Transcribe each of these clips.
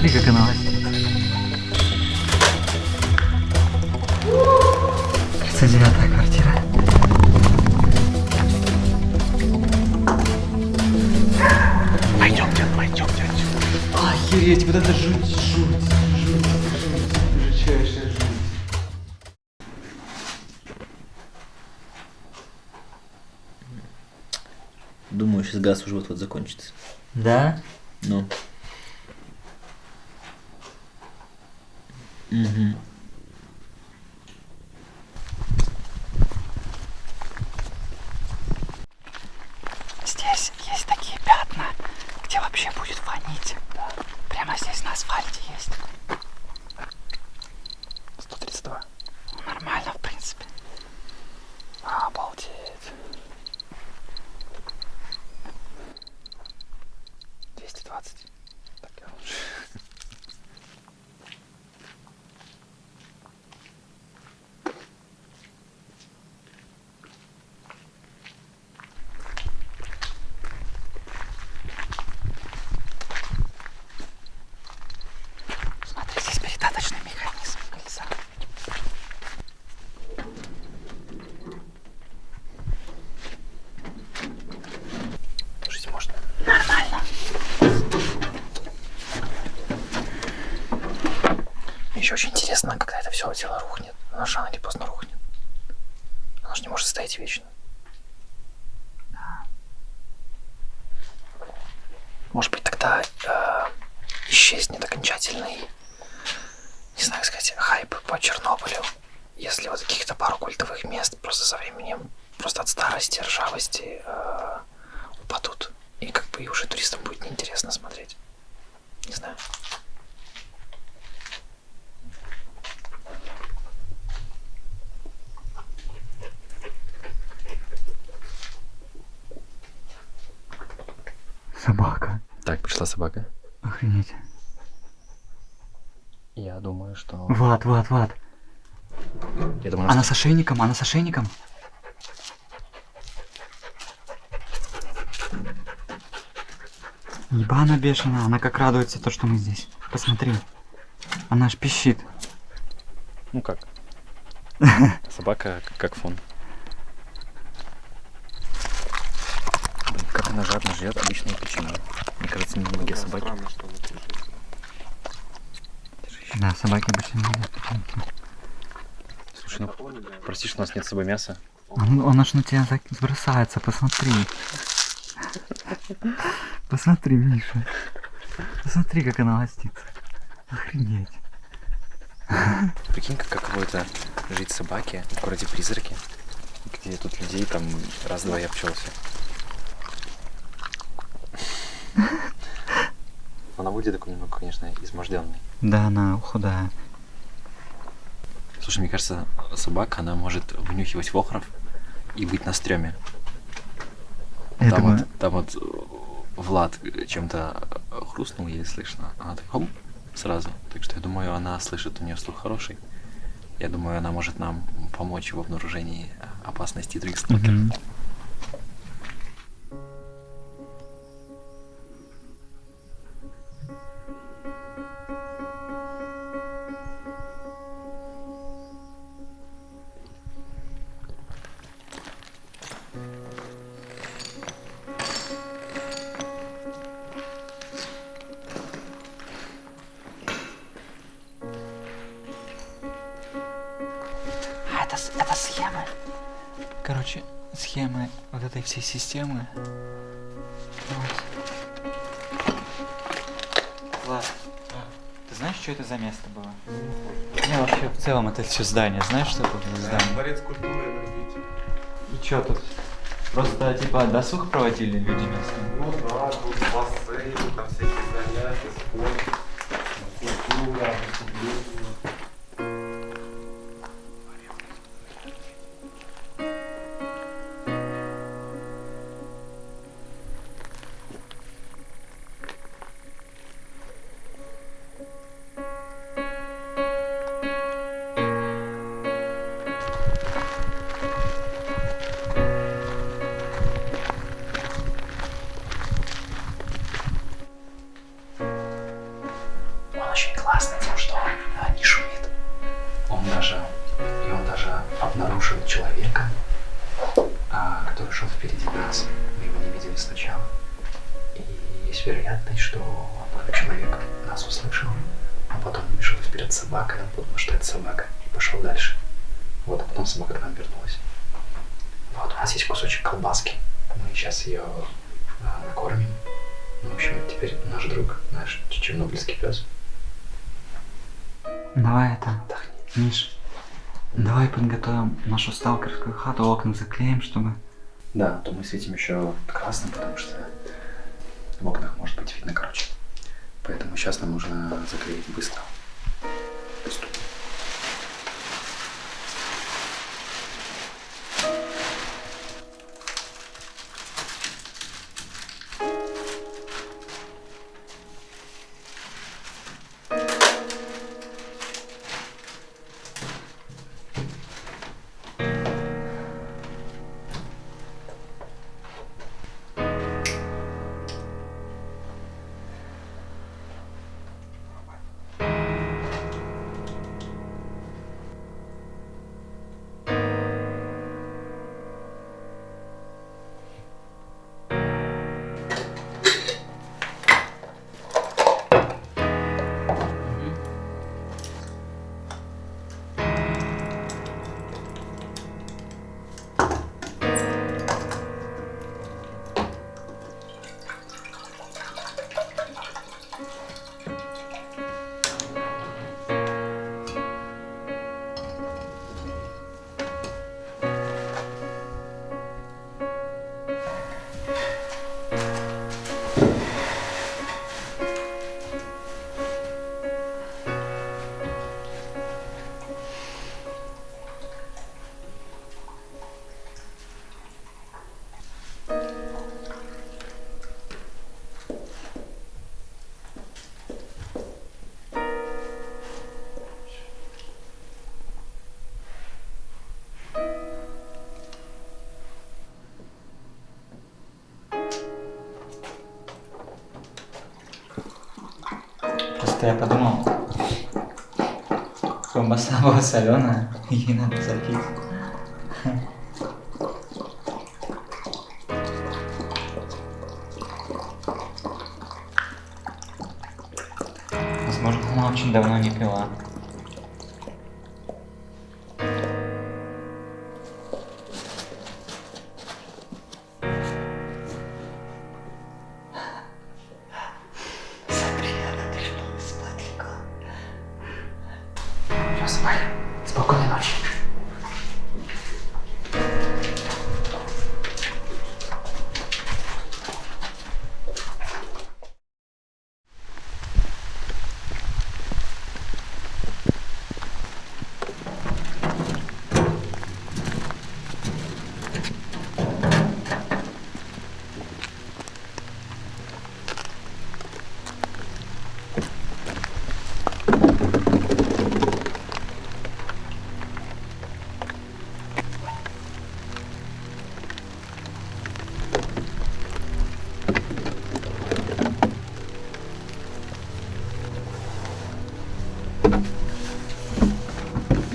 Посмотри, как она ластится. 39-я квартира. Пойдемте отсюда. Охереть, вот это жуть. Жутчайшая жуть. Думаю, сейчас газ уже вот-вот закончится. Да? Ну. Угу. Здесь есть такие пятна, где вообще будет фонить. Да. Прямо здесь на асфальте есть. 132. Нормально, в принципе. Обалдеть. Так, я лучше. Смотри, здесь передаточный механизм кольца. Жить можно. Нормально. Мне еще очень интересно, когда это все дело рухнет. Оно же рано или поздно рухнет. Оно же не может стоять вечно. Да. Может быть, тогда исчезнет окончательный, не знаю, как сказать, хайп по Чернобылю. Если вот каких-то пару культовых мест просто со временем, просто от старости, ржавости упадут. И как бы и уже туристам будет неинтересно смотреть. Не знаю. Собака. Так, пришла собака. Охренеть. Я думаю, что... Влад. Я думаю, Она с ошейником. Ебана бешеная, она как радуется то, что мы здесь. Посмотри. Она аж пищит. Ну как? Собака как фон. Блин, как она жадно жрет обычные печенье. Мне кажется, немногие собаки. Да, собаки обычно не едят печеньки. Слушай, ну прости, что у нас нет с собой мяса. Он аж на тебя бросается, посмотри. Посмотри, Миша. Посмотри, как она ластится. Охренеть. Прикинь, каково это жить собаке в городе Призраки, где тут людей там раз-два и обчелся. Она будет такой немного, конечно, изможденной. Да, она худая. Слушай, мне кажется, собака, она может внюхивать вохров и быть на стреме. Я думаю... Там вот Влад чем-то хрустнул, ей слышно. Она так хоп, сразу. Так что я думаю, она слышит, у нее слух хороший. Я думаю, она может нам помочь в обнаружении опасности других сталкеров. Мгм. А это схемы. Короче, схемы вот этой всей системы. Вот. Влад, ты знаешь, что это за место было? Не, вообще в целом это все здание. Знаешь, что это за здание? Дворец культуры и энергетики. И что тут? Просто типа досуг проводили люди местные. Ну да, тут бассейн, там всякие занятия, спорт, культура, выступления. очень классный тем, что он не шумит. Он даже обнаружил человека, который шел впереди нас. Мы его не видели сначала. И есть вероятность, что этот человек нас услышал, а потом вышел вперед собака, и он подумал, что это собака, и пошел дальше. Вот, а потом собака к нам вернулась. Вот, у нас есть кусочек колбаски. Мы сейчас ее накормим. Ну, в общем, теперь наш друг, наш чернобыльский пес. Давай это, Отдохни. Миш, давай подготовим нашу сталкерскую хату, окна заклеим, чтобы... Да, то мы светим еще красным, потому что в окнах может быть видно короче. Поэтому сейчас нам нужно заклеить быстро. Приступим. Просто я подумал, колбаса была соленая, ей надо запить. Возможно, она очень давно не пила. Спокойной ночи.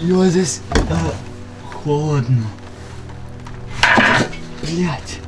Ё, здесь холодно. Блять.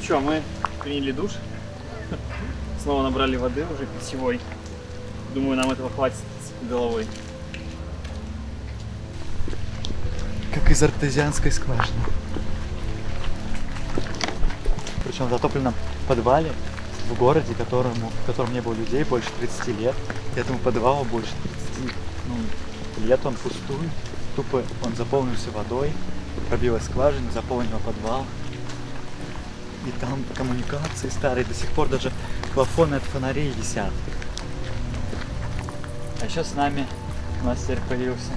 что, мы приняли душ. Снова набрали воды уже питьевой. Думаю, нам этого хватит с головой. Как из артезианской скважины. Причем в затопленном подвале в городе, в котором не было людей больше 30 лет. И этому подвалу больше 30 лет, он пустой. Тупо он заполнился водой, пробилась скважина, заполнила подвал. И там коммуникации старые, до сих пор даже плафоны от фонарей висят. А еще с нами у нас теперь появился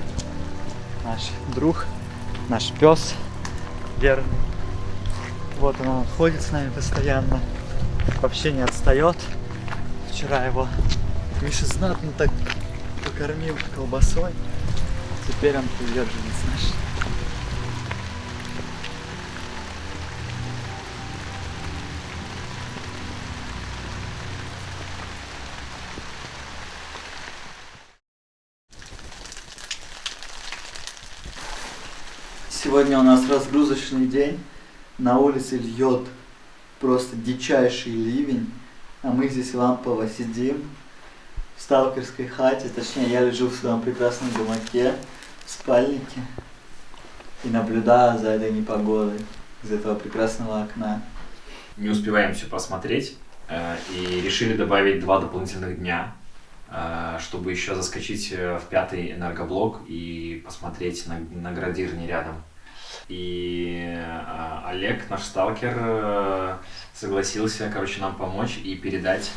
наш друг, наш пес верный. Вот он ходит с нами постоянно, вообще не отстает. Вчера его Миша знатно так покормил колбасой. Теперь он приверженец наш. Сегодня у нас разгрузочный день. На улице льет просто дичайший ливень, а мы здесь лампово сидим в сталкерской хате. Точнее, я лежу в своем прекрасном гамаке, в спальнике и наблюдаю за этой непогодой из этого прекрасного окна. Не успеваем все посмотреть и решили добавить 2 дополнительных дня, чтобы еще заскочить в 5-й энергоблок и посмотреть на градирни рядом. И Олег, наш сталкер, согласился, нам помочь и передать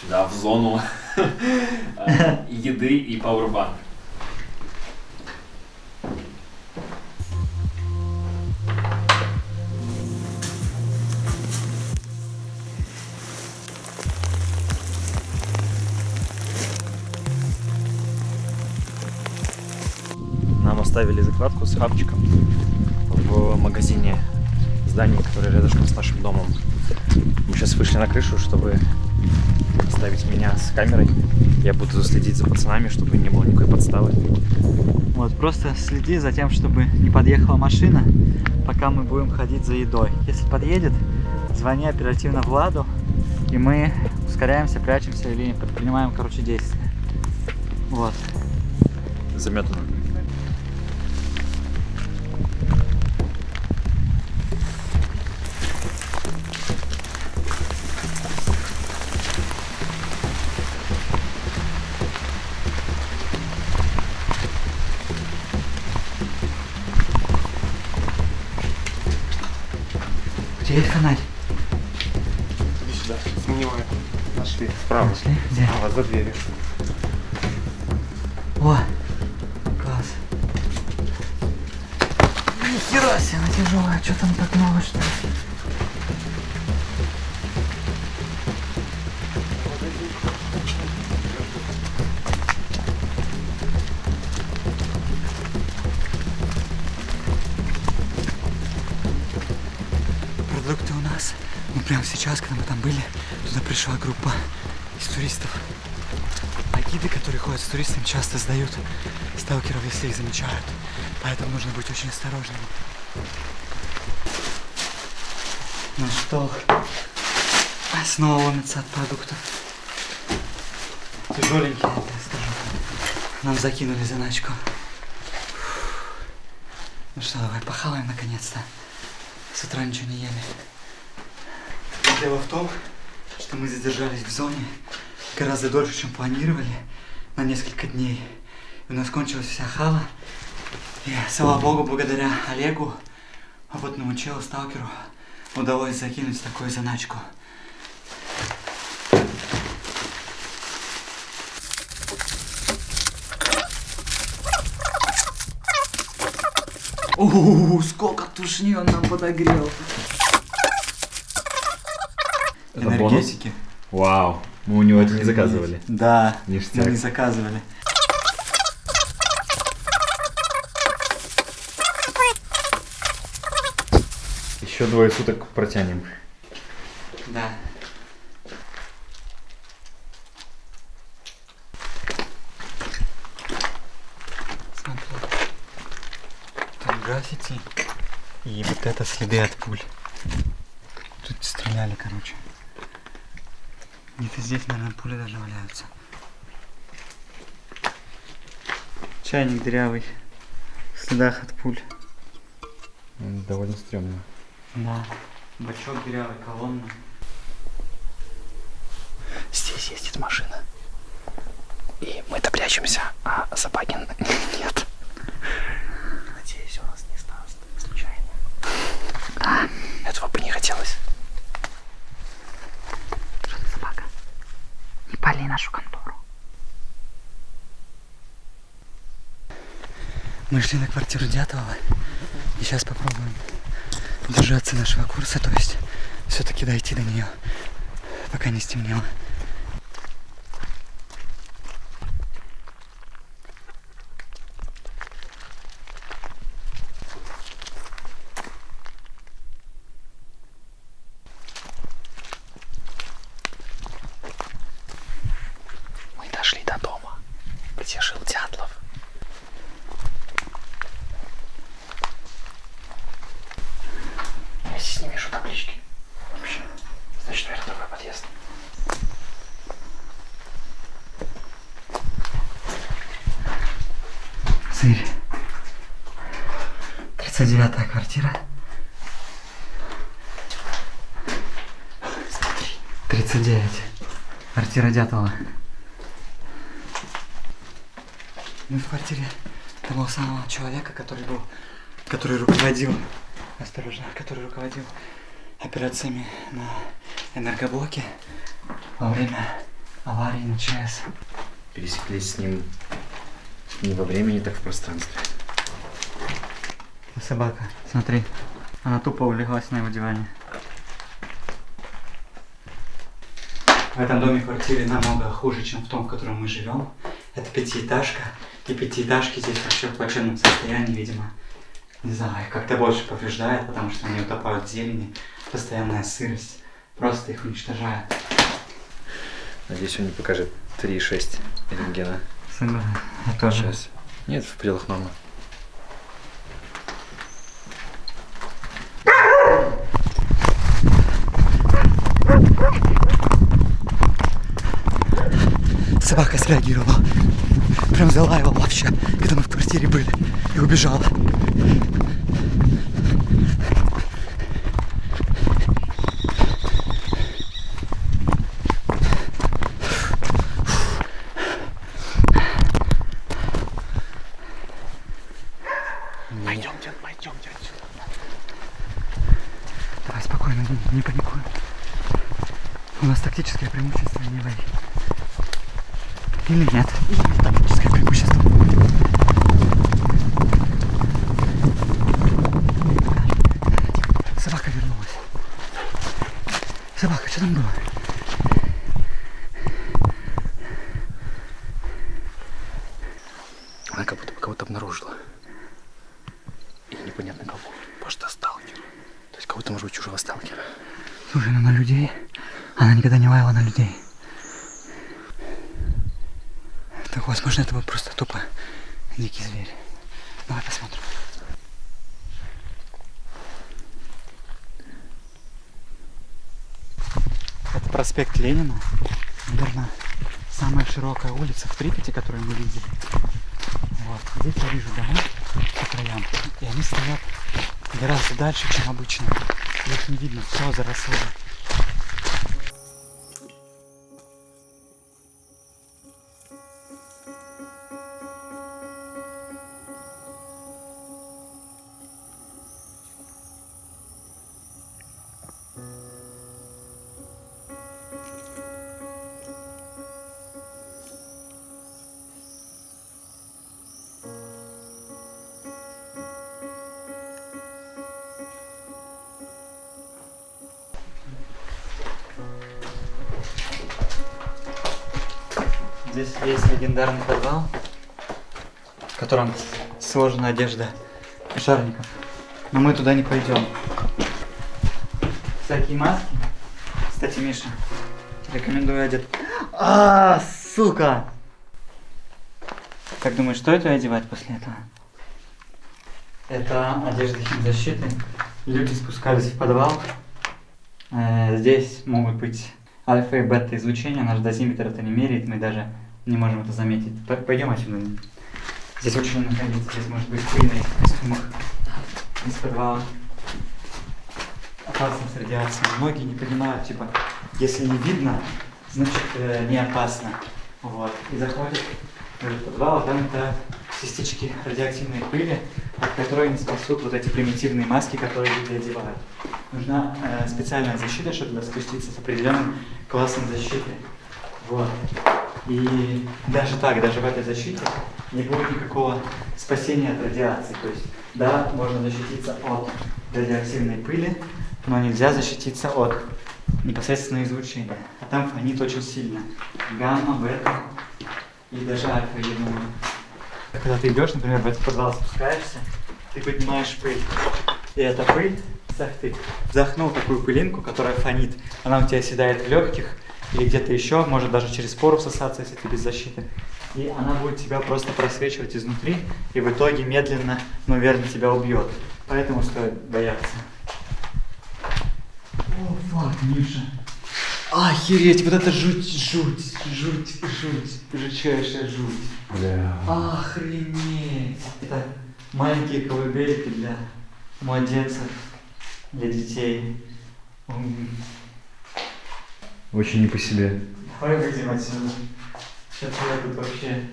сюда, в зону еды и пауэрбанк. Нам оставили закладку с хавчиком в магазине здания, которое рядышком с нашим домом. Мы сейчас вышли на крышу, чтобы оставить меня с камерой. Я буду следить за пацанами, чтобы не было никакой подставы. Вот, просто следи за тем, чтобы не подъехала машина, пока мы будем ходить за едой. Если подъедет, звони оперативно Владу, и мы ускоряемся, прячемся или предпринимаем, действия. Вот. Заметано. Где фонарь? Иди сюда. Сомневаюсь. Нашли. Справа. Нашли? Где? Справа, за дверью. О, класс. Нихера себе, она тяжелая. Что там так много, что ли? Продукты у нас. Ну прямо сейчас, когда мы там были, туда пришла группа из туристов. А гиды, которые ходят с туристами, часто сдают сталкеров, если их замечают. Поэтому нужно быть очень осторожными. Ну что, снова ломятся от продуктов. Тяжеленькие, я скажу. Нам закинули заначку. Ну что, давай похаваем наконец-то. С утра ничего не ели. Дело в том, что мы задержались в зоне гораздо дольше, чем планировали, на несколько дней. И у нас кончилась вся хава. И, слава богу, благодаря Олегу, опытному челу, сталкеру, удалось закинуть такую заначку. Сколько тушни он нам подогрел. Это энергетики. бонус? Вау, мы у него это не заказывали. Да, Ништяк. мы не заказывали. Еще 2 суток протянем. Да. Смотри. Тут граффити. И вот это следы от пуль. Тут стреляли, короче. Где-то здесь, наверное, пули даже валяются. Чайник дырявый. В следах от пуль. Довольно стрёмно. Да. Бачок дырявый, колонна. Здесь ездит машина. И мы-то прячемся, а Сапагин нет. Надеюсь, он нас не сдаст случайно. Этого бы не хотелось. Что ты, собака? Не пали нашу контору. Мы шли на квартиру Дятлова. И сейчас попробуем держаться нашего курса, то есть все-таки дойти до нее, пока не стемнело. Мы дошли до дома, где жил Дятлов. Я здесь не вижу таблички. Вообще. Значит, наверное, такой подъезд. Цирь. 39-я квартира. Смотри. 39. Квартира Дятлова. Мы в квартире того самого человека, который руководил операциями на энергоблоке во время аварии на ЧАЭС. Пересеклись с ним не во времени, так в пространстве. Собака, смотри, она тупо улеглась на его диване. В этом доме квартире намного хуже, чем в том, в котором мы живем. Это пятиэтажка, и пятиэтажки здесь вообще в плачевном состоянии, видимо. Не знаю, их как-то больше повреждает, потому что они утопают в зелени, постоянная сырость просто их уничтожает. Надеюсь, он не покажет 3,6 рентгена. Согласен, я тоже. Сейчас. Нет, в пределах нормы. Собака среагировала. Прям залаяла вообще, когда мы в квартире были. И убежала. Пойдемте отсюда. Давай спокойно, не паникуем. У нас тактическое преимущество, не лови. Или нет? Тактическое преимущество. Собака вернулась. Собака, что там было? Она как будто бы кого-то обнаружила. И непонятно кого. Может, сталкер. То есть кого-то, может быть, чужого сталкера. Слушай, ну на людей. Она никогда не лаяла на людей. Так, возможно, это был просто тупо дикий зверь. Давай посмотрим. Это проспект Ленина. Наверное, самая широкая улица в Припяти, которую мы видели. Вот. Здесь я вижу дома по краям. И они стоят гораздо дальше, чем обычно. Их не видно, все заросло. Здесь есть легендарный подвал, в котором сложена одежда пожарников. Но мы туда не пойдем. Всякие маски. Кстати, Миша, рекомендую одеть. Сука! Как думаешь, стоит ее одевать после этого? Это одежда химзащиты. Люди спускались в подвал Здесь могут быть альфа и бета излучения, наш дозиметр это не меряет, мы даже не можем это заметить. Пойдем отсюда. Здесь очень находиться, здесь может быть пыльный в костюмах из подвала. Опасность радиации. Многие не понимают, типа, если не видно, значит не опасно. Вот. И заходят в подвал, а там это частички радиоактивной пыли, от которой не спасут вот эти примитивные маски, которые люди одевают. Нужна специальная защита, чтобы туда спуститься с определенным классом защиты. Вот. И даже так, даже в этой защите не будет никакого спасения от радиации. То есть, да, можно защититься от радиоактивной пыли, но нельзя защититься от непосредственного излучения. А там фонит очень сильно. Гамма, бета и даже альфа, я думаю. Когда ты идешь, например, в этот подвал спускаешься, ты поднимаешь пыль. И эта пыль, ты вдохнул такую пылинку, которая фонит. Она у тебя оседает в легких или где-то еще, может даже через пору всосаться, если ты без защиты. И она будет тебя просто просвечивать изнутри, и в итоге медленно, но верно тебя убьет. Поэтому стоит бояться. О, фак, Миша. Охереть, вот это жуть, жутчайшая жуть. Бля. Охренеть. Это маленькие колыбельки для младенцев, для детей. Очень не по себе. Давай выйдем отсюда. Сейчас я тут вообще...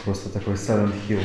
Просто такой Silent Hill.